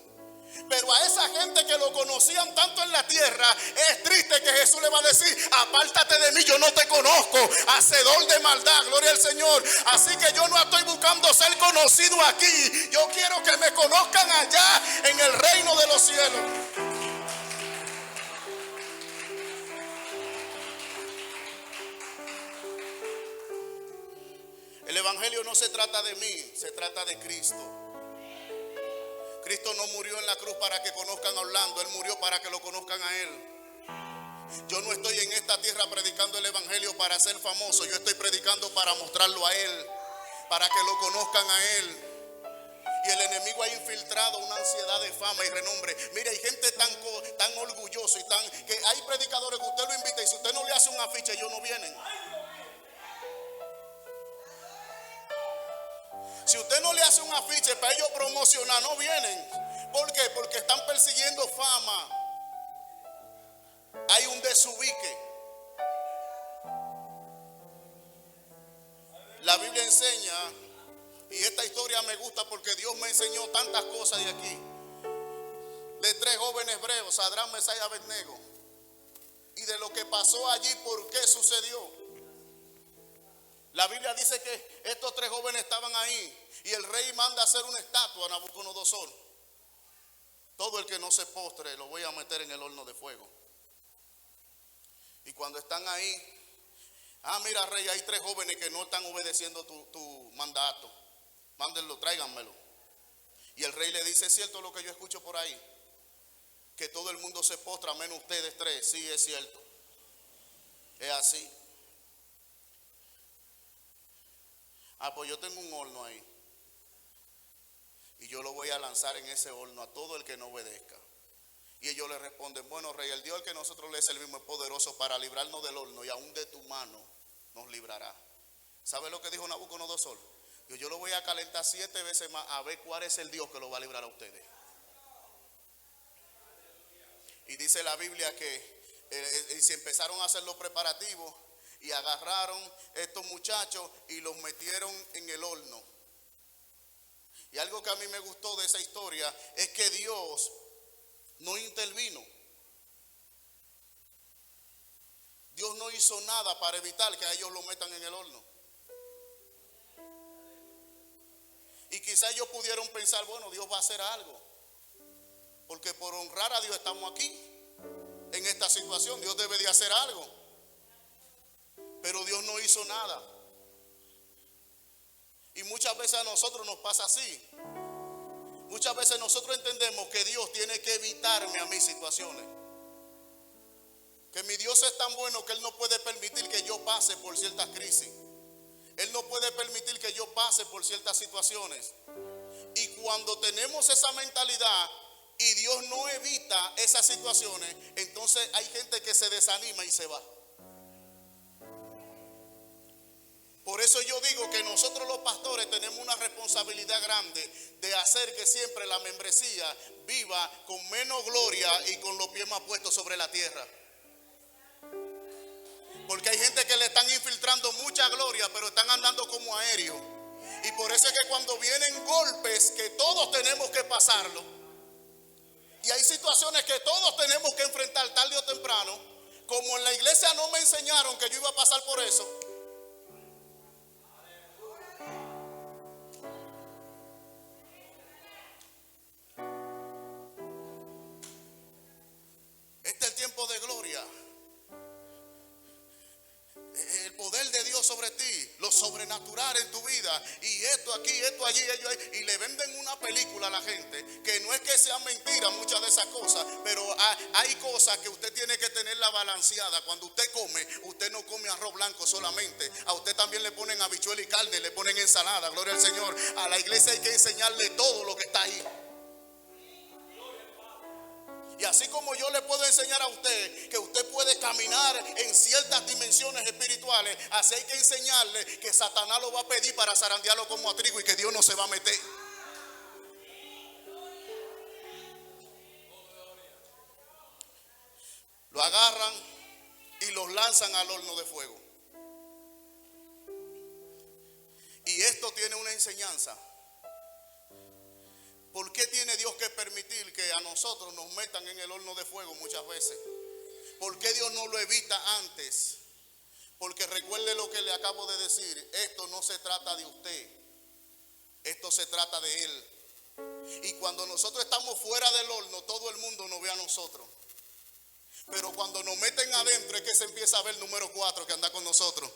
Pero a esa gente que lo conocían tanto en la tierra, es triste que Jesús le va a decir: apártate de mí, yo no te conozco, hacedor de maldad. Gloria al Señor. Así que yo no estoy buscando ser conocido aquí. Yo quiero que me conozcan allá en el reino de los cielos. El evangelio no se trata de mí, se trata de Cristo. Cristo no murió en la cruz para que conozcan a Orlando, Él murió para que lo conozcan a Él. Yo no estoy en esta tierra predicando el evangelio para ser famoso, yo estoy predicando para mostrarlo a Él, para que lo conozcan a Él. Y el enemigo ha infiltrado una ansiedad de fama y renombre. Mire, hay gente tan orgullosa y que hay predicadores que usted lo invita y si usted no le hace un afiche, ellos no vienen. Si usted no le hace un afiche para ellos promocionar, no vienen. ¿Por qué? Porque están persiguiendo fama. Hay un desubique. La Biblia enseña, y esta historia me gusta porque Dios me enseñó tantas cosas de aquí, de 3 jóvenes hebreos, Sadrán, Mesach y Abednego, y de lo que pasó allí, por qué sucedió. La Biblia dice que estos 3 jóvenes estaban ahí y el rey manda a hacer una estatua a Nabucodonosor. Todo el que no se postre lo voy a meter en el horno de fuego. Y cuando están ahí, mira, rey, hay 3 jóvenes que no están obedeciendo tu mandato. Mándenlo, tráiganmelo. Y el rey le dice: ¿es cierto lo que yo escucho por ahí? Que todo el mundo se postra menos ustedes 3. Sí, es cierto. Es así. Pues yo tengo un horno ahí. Y yo lo voy a lanzar en ese horno a todo el que no obedezca. Y ellos le responden: bueno, rey, el Dios al que nosotros le servimos es poderoso para librarnos del horno y aún de tu mano nos librará. ¿Sabe lo que dijo Nabucodonosor? Yo lo voy a calentar 7 veces más a ver cuál es el Dios que lo va a librar a ustedes. Y dice la Biblia que se empezaron a hacer los preparativos y agarraron estos muchachos y los metieron en el horno. Y algo que a mí me gustó de esa historia es que Dios no intervino. Dios no hizo nada para evitar que a ellos lo metan en el horno. Y quizá ellos pudieron pensar: bueno, Dios va a hacer algo, porque por honrar a Dios estamos aquí en esta situación, Dios debe de hacer algo. Pero Dios no hizo nada. Y muchas veces a nosotros nos pasa así. Muchas veces nosotros entendemos que Dios tiene que evitarme a mis situaciones. Que mi Dios es tan bueno que Él no puede permitir que yo pase por ciertas crisis. Él no puede permitir que yo pase por ciertas situaciones. Y cuando tenemos esa mentalidad y Dios no evita esas situaciones, entonces hay gente que se desanima y se va. Por eso yo digo que nosotros los pastores tenemos una responsabilidad grande de hacer que siempre la membresía viva con menos gloria y con los pies más puestos sobre la tierra. Porque hay gente que le están infiltrando mucha gloria, pero están andando como aéreos. Y por eso es que cuando vienen golpes que todos tenemos que pasarlo, y hay situaciones que todos tenemos que enfrentar tarde o temprano, como en la iglesia no me enseñaron que yo iba a pasar por eso. Este es el tiempo de gloria. El poder de Dios sobre ti, lo sobrenatural en tu vida, y esto aquí, esto allí, y le venden una película a la gente, que no es que sea mentira muchas de esas cosas, pero hay cosas que usted tiene que tenerla balanceada. Cuando usted come, usted no come arroz blanco solamente, a usted también le ponen habichuela y carne, le ponen ensalada, gloria al Señor. A la iglesia hay que enseñarle todo lo que está ahí. Y así como yo le puedo enseñar a usted que usted puede caminar en ciertas dimensiones espirituales, así hay que enseñarle que Satanás lo va a pedir para zarandearlo como a trigo y que Dios no se va a meter. Lo agarran y los lanzan al horno de fuego. Y esto tiene una enseñanza. ¿Por qué tiene Dios que permitir que a nosotros nos metan en el horno de fuego muchas veces? ¿Por qué Dios no lo evita antes? Porque recuerde lo que le acabo de decir. Esto no se trata de usted. Esto se trata de Él. Y cuando nosotros estamos fuera del horno, todo el mundo nos ve a nosotros. Pero cuando nos meten adentro es que se empieza a ver el número 4 que anda con nosotros.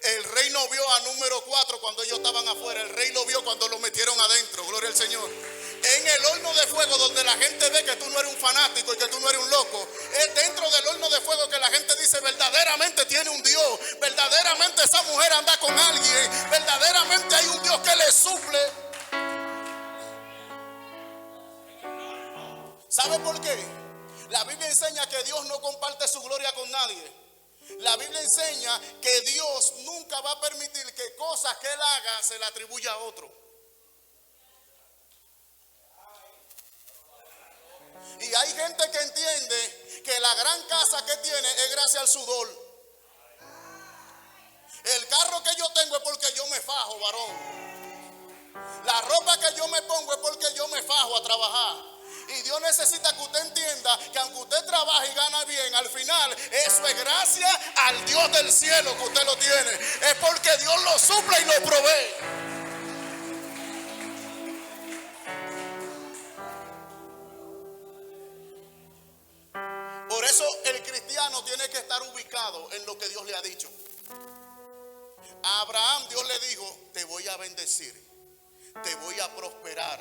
El rey no vio a número 4 cuando ellos estaban afuera. El rey lo vio cuando lo metieron adentro. Gloria al Señor. En el horno de fuego donde la gente ve que tú no eres un fanático y que tú no eres un loco. Es dentro del horno de fuego que la gente dice verdaderamente tiene un Dios. Verdaderamente esa mujer anda con alguien. Verdaderamente hay un Dios que le suple. ¿Sabe por qué? La Biblia enseña que Dios no comparte su gloria con nadie. La Biblia enseña que Dios nunca va a permitir que cosas que Él haga se le atribuya a otro. Y hay gente que entiende que la gran casa que tiene es gracias al sudor. El carro que yo tengo es porque yo me fajo, varón. La ropa que yo me pongo es porque yo me fajo a trabajar. Y Dios necesita que usted entienda que aunque usted trabaje y gana bien, al final eso es gracias al Dios del cielo que usted lo tiene. Es porque Dios lo suple y lo provee. Por eso el cristiano tiene que estar ubicado en lo que Dios le ha dicho. A Abraham Dios le dijo: te voy a bendecir, te voy a prosperar,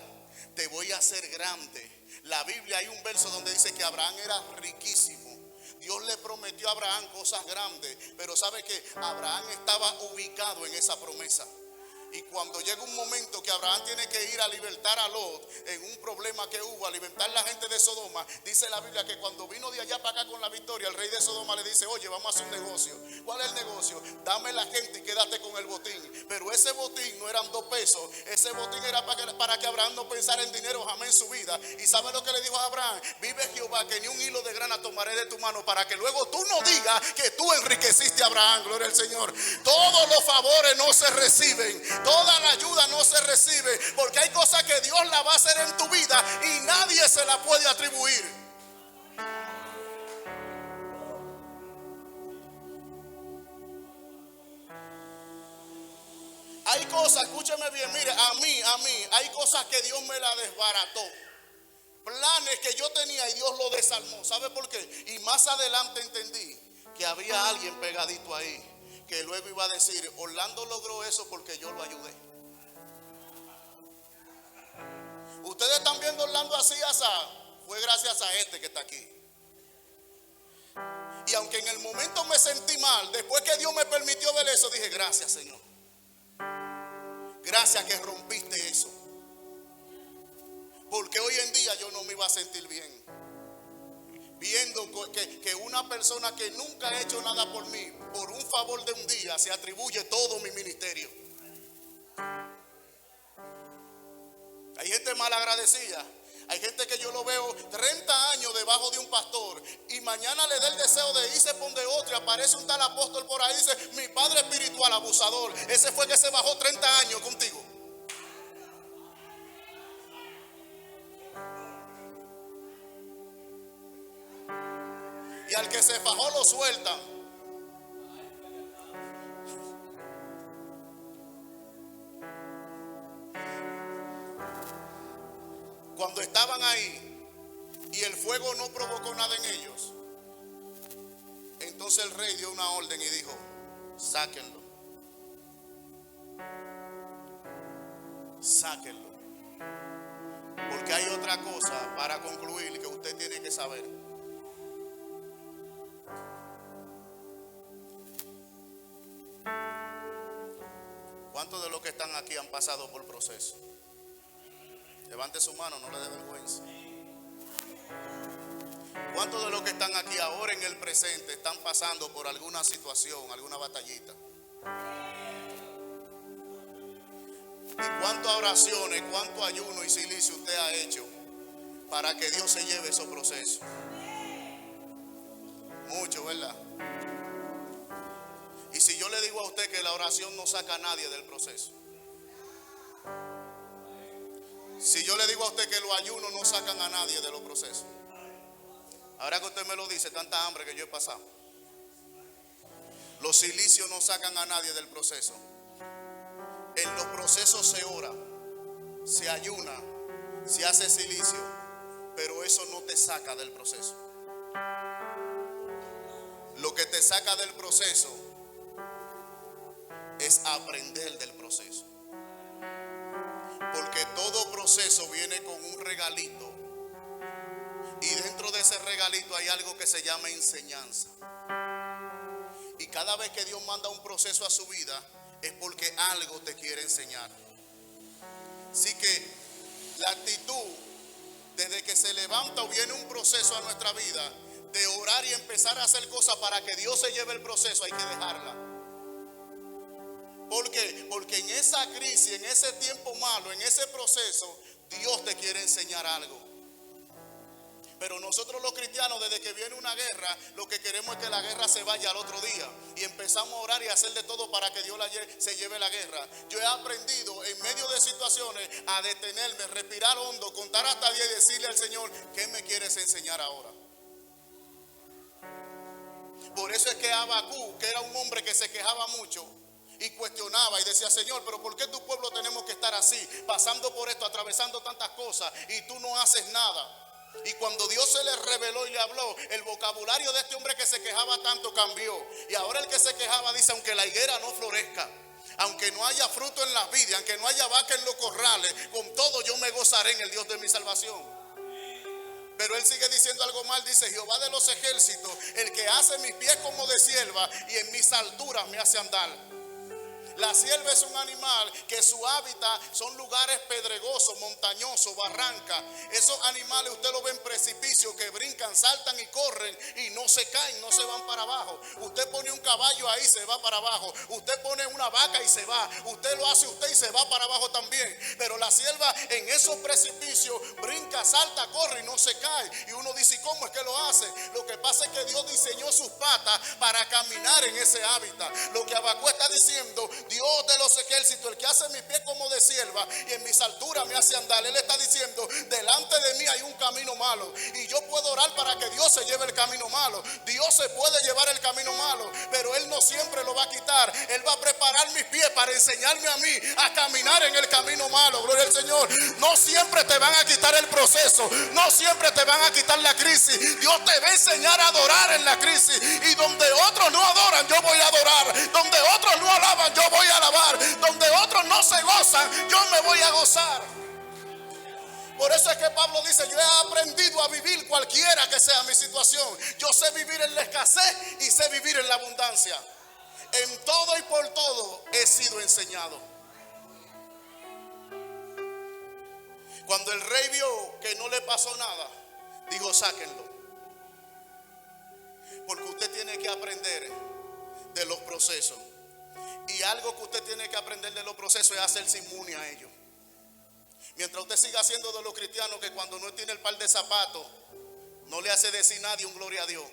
te voy a hacer grande. La Biblia hay un verso donde dice que Abraham era riquísimo. Dios le prometió a Abraham cosas grandes, pero sabe que Abraham estaba ubicado en esa promesa. Y cuando llega un momento que Abraham tiene que ir a libertar a Lot en un problema que hubo, a libertar a la gente de Sodoma, dice la Biblia que cuando vino de allá para acá con la victoria, el rey de Sodoma le dice: oye, vamos a hacer un negocio. ¿Cuál es el negocio? Dame la gente y quédate con el botín. Pero ese botín no eran 2 pesos, ese botín era para que Abraham no pensara en dinero jamás en su vida. ¿Y sabe lo que le dijo a Abraham? Vive Jehová, que ni un hilo de grana tomaré de tu mano, para que luego tú no digas que tú enriqueciste a Abraham. Gloria al Señor. Todos los favores no se reciben. Toda la ayuda no se recibe, porque hay cosas que Dios la va a hacer en tu vida y nadie se la puede atribuir. Hay cosas, escúcheme bien, mire, a mí, hay cosas que Dios me la desbarató. Planes que yo tenía y Dios lo desarmó. ¿Sabe por qué? Y más adelante entendí que había alguien pegadito ahí que luego iba a decir: Orlando logró eso porque yo lo ayudé. Ustedes están viendo Orlando así, fue gracias a este que está aquí. Y aunque en el momento me sentí mal, después que Dios me permitió ver eso, dije: gracias, Señor. Gracias que rompiste eso. Porque hoy en día yo no me iba a sentir bien viendo que una persona que nunca ha hecho nada por mí, por un favor de un día, se atribuye todo mi ministerio. Hay gente malagradecida. Hay gente que yo lo veo 30 años debajo de un pastor y mañana le da el deseo de irse por donde otro y aparece un tal apóstol por ahí y dice: mi padre espiritual, abusador, ese fue que se bajó 30 años contigo. Y al que se fajó lo sueltan. Cuando estaban ahí y el fuego no provocó nada en ellos, entonces el rey dio una orden y dijo: sáquenlo. Sáquenlo. Porque hay otra cosa para concluir que usted tiene que saber. ¿Cuántos de los que están aquí han pasado por proceso? Levante su mano, no le dé vergüenza. ¿Cuántos de los que están aquí ahora en el presente presentes están pasando por alguna situación, alguna batallita. ¿Y cuántas oraciones, cuánto ayuno y silicio usted ha hecho para que Dios se lleve esos procesos? Mucho, ¿verdad? Y si yo le digo a usted que la oración no saca a nadie del proceso, si yo le digo a usted que los ayunos no sacan a nadie de los procesos, ahora que usted me lo dice, tanta hambre que yo he pasado, los silicios no sacan a nadie del proceso. En los procesos se ora, se ayuna, se hace silicio, pero eso no te saca del proceso. Lo que te saca del proceso es aprender del proceso. Porque todo proceso viene con un regalito. Y dentro de ese regalito hay algo que se llama enseñanza. Y cada vez que Dios manda un proceso a su vida, es porque algo te quiere enseñar. Así que la actitud, desde que se levanta o viene un proceso a nuestra vida, de orar y empezar a hacer cosas para que Dios se lleve el proceso, hay que dejarla. ¿Por qué? Porque en esa crisis, en ese tiempo malo, en ese proceso, Dios te quiere enseñar algo. Pero nosotros los cristianos, desde que viene una guerra, lo que queremos es que la guerra se vaya al otro día. Y empezamos a orar y a hacer de todo para que Dios se lleve la guerra. Yo he aprendido en medio de situaciones a detenerme, respirar hondo, contar hasta 10 y decirle al Señor, ¿qué me quieres enseñar ahora? Por eso es que Abacú, que era un hombre que se quejaba mucho y cuestionaba y decía, Señor, pero ¿por qué tu pueblo tenemos que estar así, pasando por esto, atravesando tantas cosas y tú no haces nada? Y cuando Dios se le reveló y le habló, el vocabulario de este hombre que se quejaba tanto cambió. Y ahora el que se quejaba dice, aunque la higuera no florezca, aunque no haya fruto en las vides, aunque no haya vaca en los corrales, con todo yo me gozaré en el Dios de mi salvación. Pero él sigue diciendo algo mal, dice, Jehová de los ejércitos, el que hace mis pies como de sierva y en mis alturas me hace andar. La sierva es un animal que su hábitat son lugares pedregosos, montañosos, barrancas. Esos animales usted los ve en precipicios que brincan, saltan y corren y no se caen, no se van para abajo. Usted pone un caballo ahí, se va para abajo. Usted pone una vaca y se va. Usted lo hace usted y se va para abajo también. Pero la sierva en esos precipicios brinca, salta, corre y no se cae. Y uno dice, ¿cómo es que lo hace? Lo que pasa es que Dios diseñó sus patas para caminar en ese hábitat. Lo que Abacú está diciendo, Dios de los ejércitos, el que hace mis pies como de sierva y en mis alturas me hace andar. Él está diciendo, delante de mí hay un camino malo y yo puedo orar para que Dios se lleve el camino malo. Dios se puede llevar el camino malo, pero Él no siempre lo va a quitar. Él va a preparar mis pies para enseñarme a mí a caminar en el camino malo. Gloria al Señor. No siempre te van a quitar el proceso, no siempre te van a quitar la crisis. Dios te va a enseñar a adorar en la crisis, y donde otros no adoran, yo voy a adorar. Donde otros no alaban, yo voy a alabar. Donde otros no se gozan, yo me voy a gozar. Por eso es que Pablo dice, yo he aprendido a vivir cualquiera que sea mi situación. Yo sé vivir en la escasez y sé vivir en la abundancia. En todo y por todo he sido enseñado. Cuando el rey vio que no le pasó nada, dijo, sáquenlo. Porque usted tiene que aprender de los procesos. Y algo que usted tiene que aprender de los procesos es hacerse inmune a ellos. Mientras usted siga siendo de los cristianos que cuando no tiene el par de zapatos no le hace decir a nadie un gloria a Dios.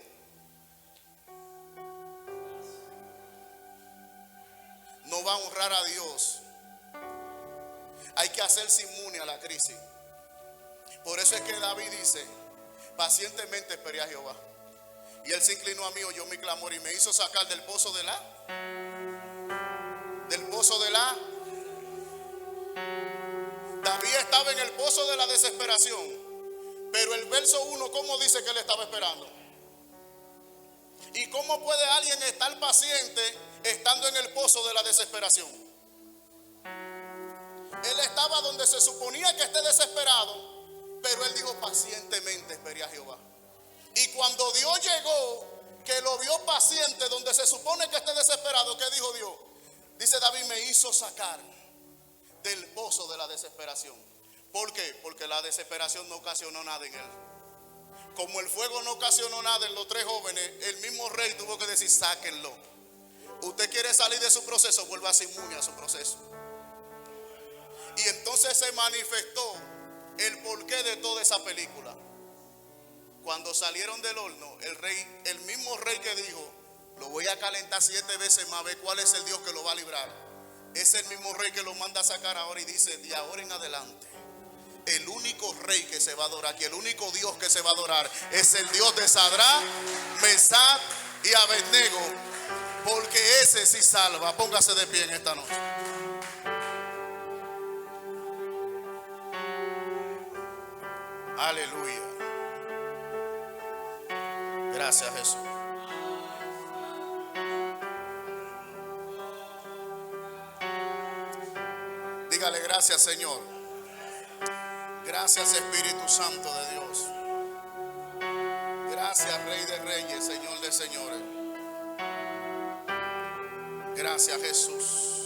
No va a honrar a Dios. Hay que hacerse inmune a la crisis. Por eso es que David dice, pacientemente esperé a Jehová. Y Él se inclinó a mí, oyó mi clamor y me hizo sacar del pozo de la David estaba en el pozo de la desesperación. Pero el verso 1, ¿cómo dice que él estaba esperando? ¿Y cómo puede alguien estar paciente estando en el pozo de la desesperación? Él estaba donde se suponía que esté desesperado, pero él dijo, pacientemente esperé a Jehová. Y cuando Dios llegó, que lo vio paciente donde se supone que esté desesperado, ¿qué dijo Dios? Dice David, me hizo sacar del pozo de la desesperación. ¿Por qué? Porque la desesperación no ocasionó nada en él. Como el fuego no ocasionó nada en los tres jóvenes, el mismo que decir, sáquenlo. Usted quiere salir de su proceso, vuelva a ser inmune a su proceso. Y entonces se manifestó el porqué de toda esa película. Cuando salieron del horno, el mismo rey que dijo, lo voy a calentar 7 veces más, ve cuál es el Dios que lo va a librar. Es el mismo rey que lo manda a sacar ahora y dice, de ahora en adelante, el único rey que se va a adorar aquí, el único Dios que se va a adorar, es el Dios de Sadrach, Mesach y Abednego, porque ese sí salva. Póngase de pie en esta noche. Aleluya. Gracias, Jesús. Dígale gracias, Señor. Gracias, Espíritu Santo de Dios. Gracias, Rey de Reyes, Señor de Señores. Gracias, Jesús.